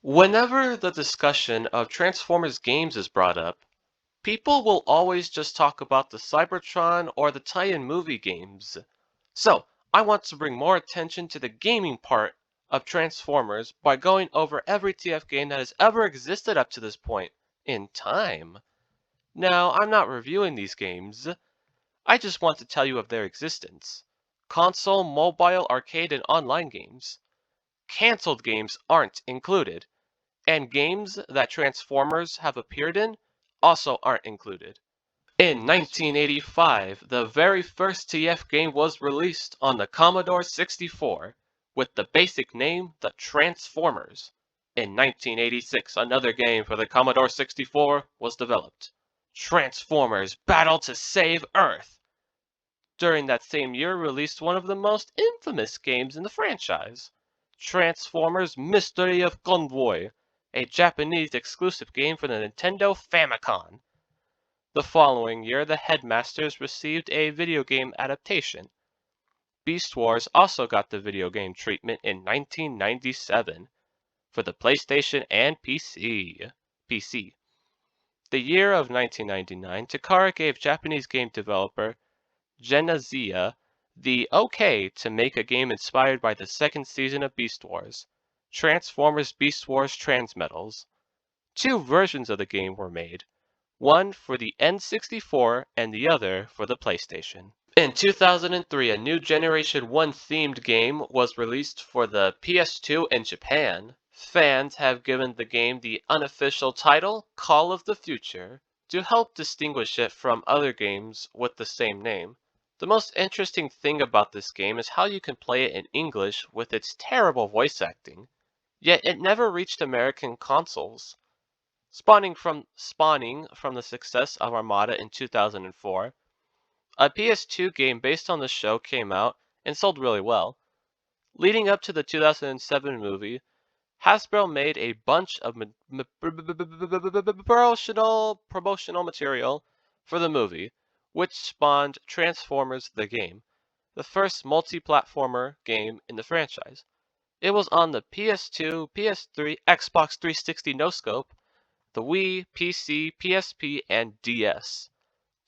Whenever the discussion of Transformers games is brought up, people will always just talk about the Cybertron or the tie-in movie games. So, I want to bring more attention to the gaming part of Transformers by going over every TF game that has ever existed up to this point in time. Now, I'm not reviewing these games, I just want to tell you of their existence. Console, mobile, arcade, and online games. Cancelled games aren't included. And games that Transformers have appeared in also aren't included. In 1985, the very first TF game was released on the Commodore 64 with the basic name The Transformers. In 1986, another game for the Commodore 64 was developed. Transformers Battle to Save Earth. During that same year released one of the most infamous games in the franchise, Transformers Mystery of Convoy, a Japanese exclusive game for the Nintendo Famicom. The following year, the Headmasters received a video game adaptation. Beast Wars also got the video game treatment in 1997 for the PlayStation and PC. The year of 1999, Takara gave Japanese game developer Genazia the okay to make a game inspired by the second season of Beast Wars, Transformers Beast Wars Transmetals. Two versions of the game were made, one for the N64 and the other for the PlayStation. In 2003, a new Generation 1 themed game was released for the PS2 in Japan. Fans have given the game the unofficial title Call of the Future to help distinguish it from other games with the same name. The most interesting thing about this game is how you can play it in English with its terrible voice acting, yet it never reached American consoles. Spawning from the success of Armada in 2004, a PS2 game based on the show came out and sold really well. Leading up to the 2007 movie, Hasbro made a bunch of promotional material for the movie, which spawned Transformers the game, the first multi-platformer game in the franchise. It was on the PS2, PS3, Xbox 360 No Scope, the Wii, PC, PSP, and DS.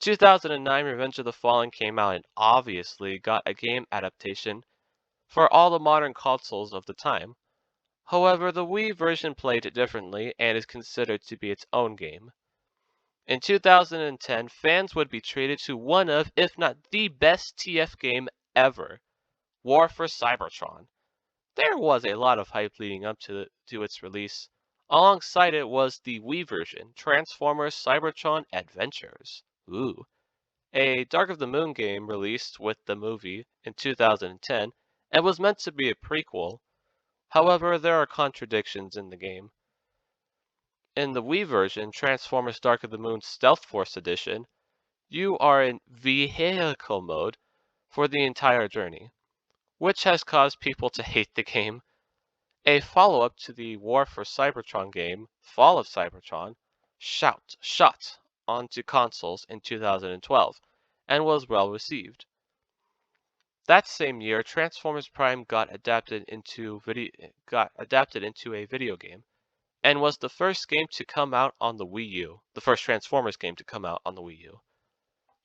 2009 Revenge of the Fallen came out and obviously got a game adaptation for all the modern consoles of the time. However, the Wii version played differently and is considered to be its own game. In 2010, fans would be treated to one of, if not the best TF game ever, War for Cybertron. There was a lot of hype leading up to its release. Alongside it was the Wii version, Transformers Cybertron Adventures. Ooh. A Dark of the Moon game released with the movie in 2010 and was meant to be a prequel. However, there are contradictions in the game. In the Wii version, Transformers Dark of the Moon Stealth Force Edition, you are in vehicle mode for the entire journey, which has caused people to hate the game. A follow-up to the War for Cybertron game, Fall of Cybertron, shot onto consoles in 2012 and was well received. That same year, Transformers Prime got adapted into a video game, and was the first game to come out on the Wii U, the first Transformers game to come out on the Wii U.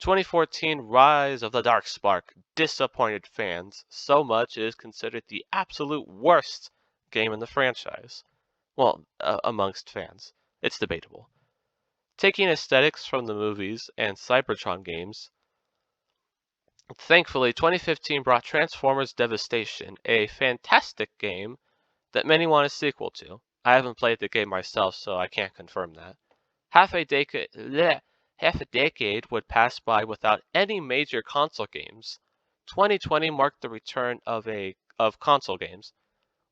2014 Rise of the Dark Spark disappointed fans so much it is considered the absolute worst game in the franchise. Well, amongst fans. It's debatable. Taking aesthetics from the movies and Cybertron games, thankfully 2015 brought Transformers Devastation, a fantastic game that many want a sequel to. I haven't played the game myself, so I can't confirm that. Half a decade would pass by without any major console games. 2020 marked the return of console games,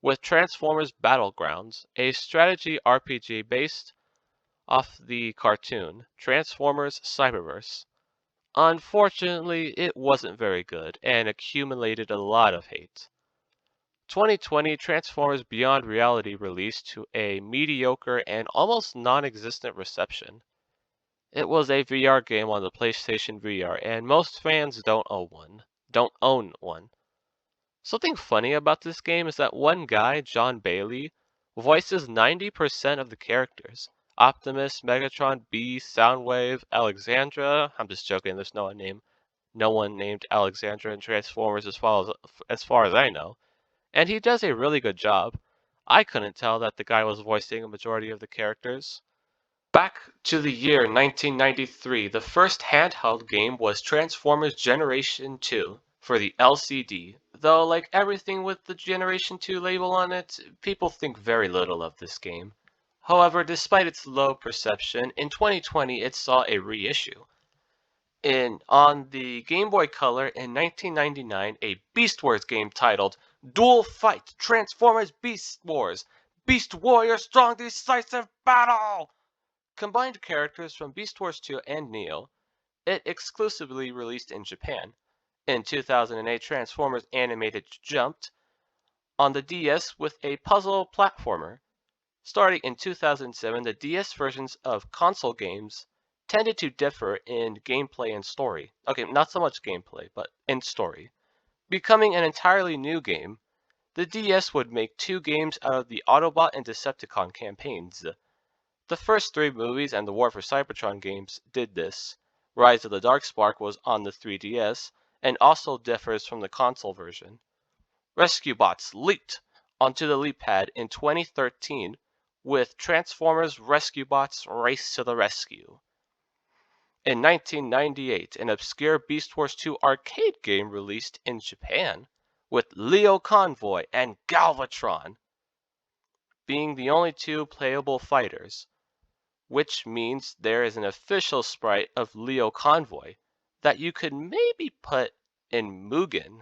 with Transformers Battlegrounds, a strategy RPG based off the cartoon Transformers Cyberverse. Unfortunately, it wasn't very good and accumulated a lot of hate. 2020 Transformers Beyond Reality released to a mediocre and almost non-existent reception. It was a VR game on the PlayStation VR, and most fans don't own one. Something funny about this game is that one guy, John Bailey, voices 90% of the characters. Optimus, Megatron, Beast, Soundwave, Alexandra. I'm just joking, there's no one named Alexandra in Transformers as far as I know. And he does a really good job. I couldn't tell that the guy was voicing a majority of the characters. Back to the year 1993, the first handheld game was Transformers Generation 2 for the LCD, though like everything with the Generation 2 label on it, people think very little of this game. However, despite its low perception, in 2020 it saw a reissue. On the Game Boy Color in 1999, a Beast Wars game titled Dual Fight Transformers Beast Wars Beast Warrior Strong Decisive Battle combined characters from Beast Wars 2 and Neo. It exclusively released in Japan. In 2008, Transformers Animated jumped on the DS with a puzzle platformer. Starting in 2007, the DS versions of console games tended to differ in gameplay and story. Okay, not so much gameplay, but in story. Becoming an entirely new game, the DS would make two games out of the Autobot and Decepticon campaigns. The first three movies and the War for Cybertron games did this. Rise of the Darkspark was on the 3DS and also differs from the console version. Rescue Bots leaped onto the Leap Pad in 2013 with Transformers Rescue Bots Race to the Rescue. In 1998, an obscure Beast Wars 2 arcade game released in Japan with Leo Convoy and Galvatron being the only two playable fighters, which means there is an official sprite of Leo Convoy that you could maybe put in Mugen.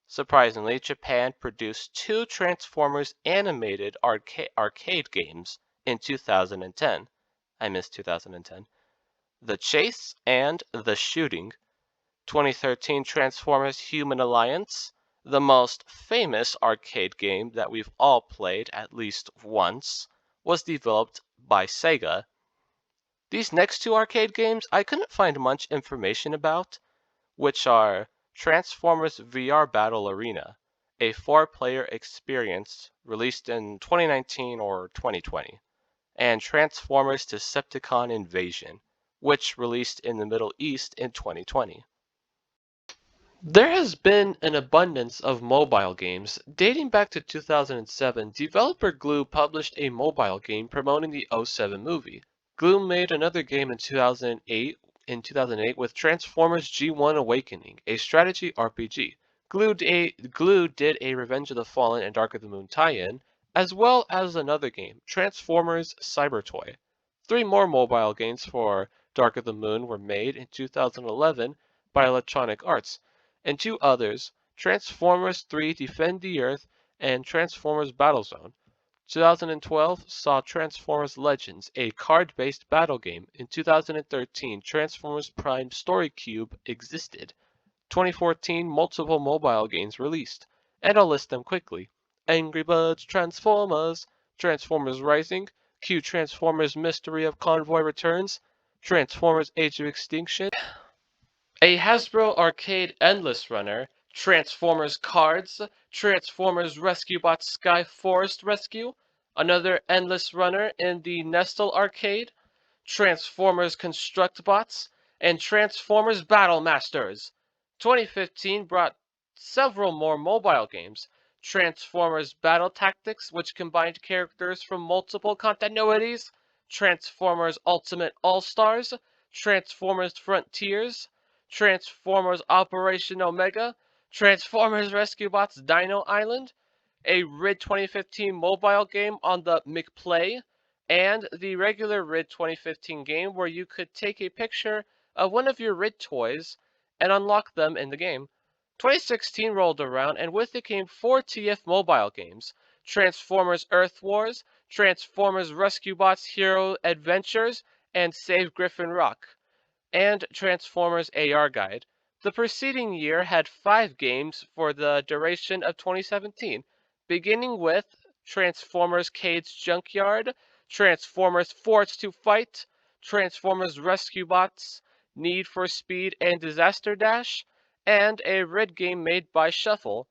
Surprisingly, Japan produced two Transformers animated arcade games in 2010. I missed 2010. The Chase and The Shooting. 2013 Transformers Human Alliance, the most famous arcade game that we've all played at least once, was developed by Sega. These next two arcade games I couldn't find much information about, which are Transformers VR Battle Arena, a 4-player experience released in 2019 or 2020, and Transformers Decepticon Invasion, which released in the Middle East in 2020. There has been an abundance of mobile games. Dating back to 2007, developer Glue published a mobile game promoting the '07 movie. Glue made another game in 2008 with Transformers G1 Awakening, a strategy RPG. Glue did a Revenge of the Fallen and Dark of the Moon tie-in, as well as another game, Transformers Cybertoy. 3 more mobile games for Dark of the Moon were made in 2011 by Electronic Arts, and 2 others, Transformers 3 Defend the Earth and Transformers Battlezone. 2012 saw Transformers Legends, a card-based battle game. In 2013, Transformers Prime Story Cube existed. 2014, multiple mobile games released, and I'll list them quickly. Angry Birds Transformers, Transformers Rising, Q Transformers Mystery of Convoy returns, Transformers Age of Extinction, a Hasbro Arcade Endless Runner, Transformers Cards, Transformers Rescue Bot Sky Forest Rescue, another Endless Runner in the Nestle Arcade, Transformers Construct Bots, and Transformers Battle Masters. 2015 brought several more mobile games. Transformers Battle Tactics, which combined characters from multiple continuities, Transformers Ultimate All-Stars, Transformers Frontiers, Transformers Operation Omega, Transformers Rescue Bots Dino Island, a RID 2015 mobile game on the McPlay, and the regular RID 2015 game where you could take a picture of one of your RID toys and unlock them in the game. 2016 rolled around, and with it came 4 TF mobile games, Transformers Earth Wars, Transformers Rescue Bots Hero Adventures, and Save Griffin Rock, and Transformers AR Guide. The preceding year had 5 games for the duration of 2017, beginning with Transformers Cade's Junkyard, Transformers Forged to Fight, Transformers Rescue Bots, Need for Speed and Disaster Dash, and a RID game made by Shuffle.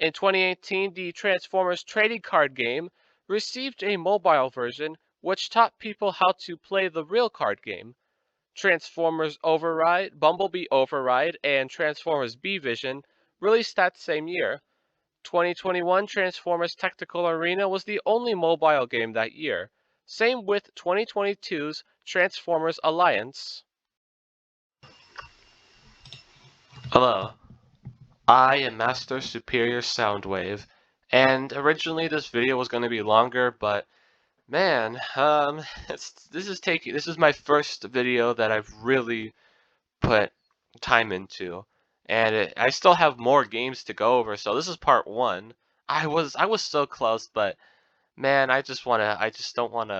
In 2018, the Transformers trading card game received a mobile version which taught people how to play the real card game. Transformers Override, Bumblebee Override, and Transformers B-Vision released that same year. 2021 Transformers Tactical Arena was the only mobile game that year. Same with 2022's Transformers Alliance. Hello, I am Master Superior Soundwave, and originally this video was going to be longer, but man, this is my first video that I've really put time into, and I still have more games to go over. So this is part one. I was so close, but man, I don't want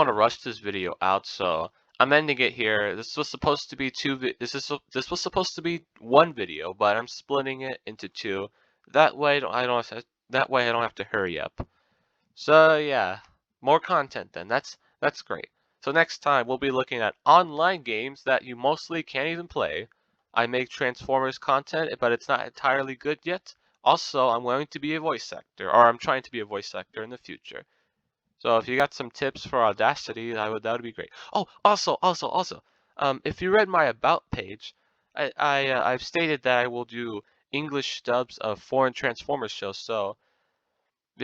to rush this video out. So I'm ending it here. This was supposed to be this was supposed to be one video, but I'm splitting it into two. That way I don't have to hurry up. So yeah, more content then. That's great. So next time we'll be looking at online games that you mostly can't even play. I make Transformers content, but it's not entirely good yet. Also, I'm going to be a voice actor, or I'm trying to be a voice actor in the future. So if you got some tips for Audacity, that would be great. Oh, also, if you read my about page, I've stated that I will do English dubs of foreign Transformers shows. So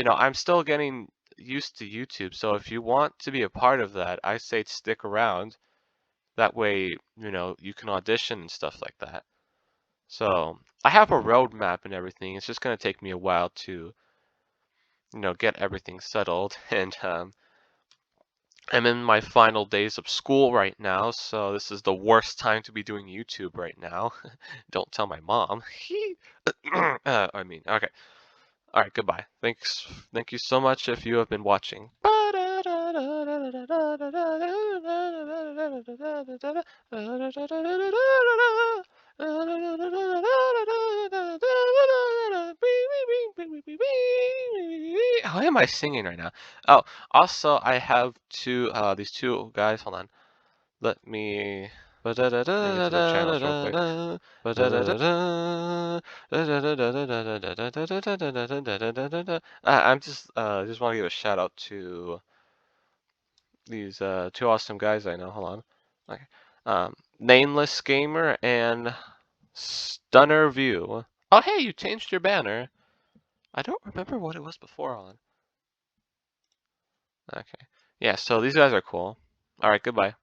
I'm still getting used to YouTube, so if you want to be a part of that, I say stick around. That way, you can audition and stuff like that. So I have a roadmap and everything. It's just gonna take me a while to, get everything settled. And I'm in my final days of school right now, so this is the worst time to be doing YouTube right now. Don't tell my mom. Okay. All right, goodbye. Thank you so much if you have been watching. How am I singing right now? Oh, also I have these two guys. Hold on. Let me get to the channels real quick. I'm just want to give a shout out to these two awesome guys I know. Hold on. Okay. Nameless Gamer and Stunner View. Oh hey, you changed your banner. I don't remember what it was before. Hold on. Okay. Yeah, so these guys are cool. Alright, goodbye.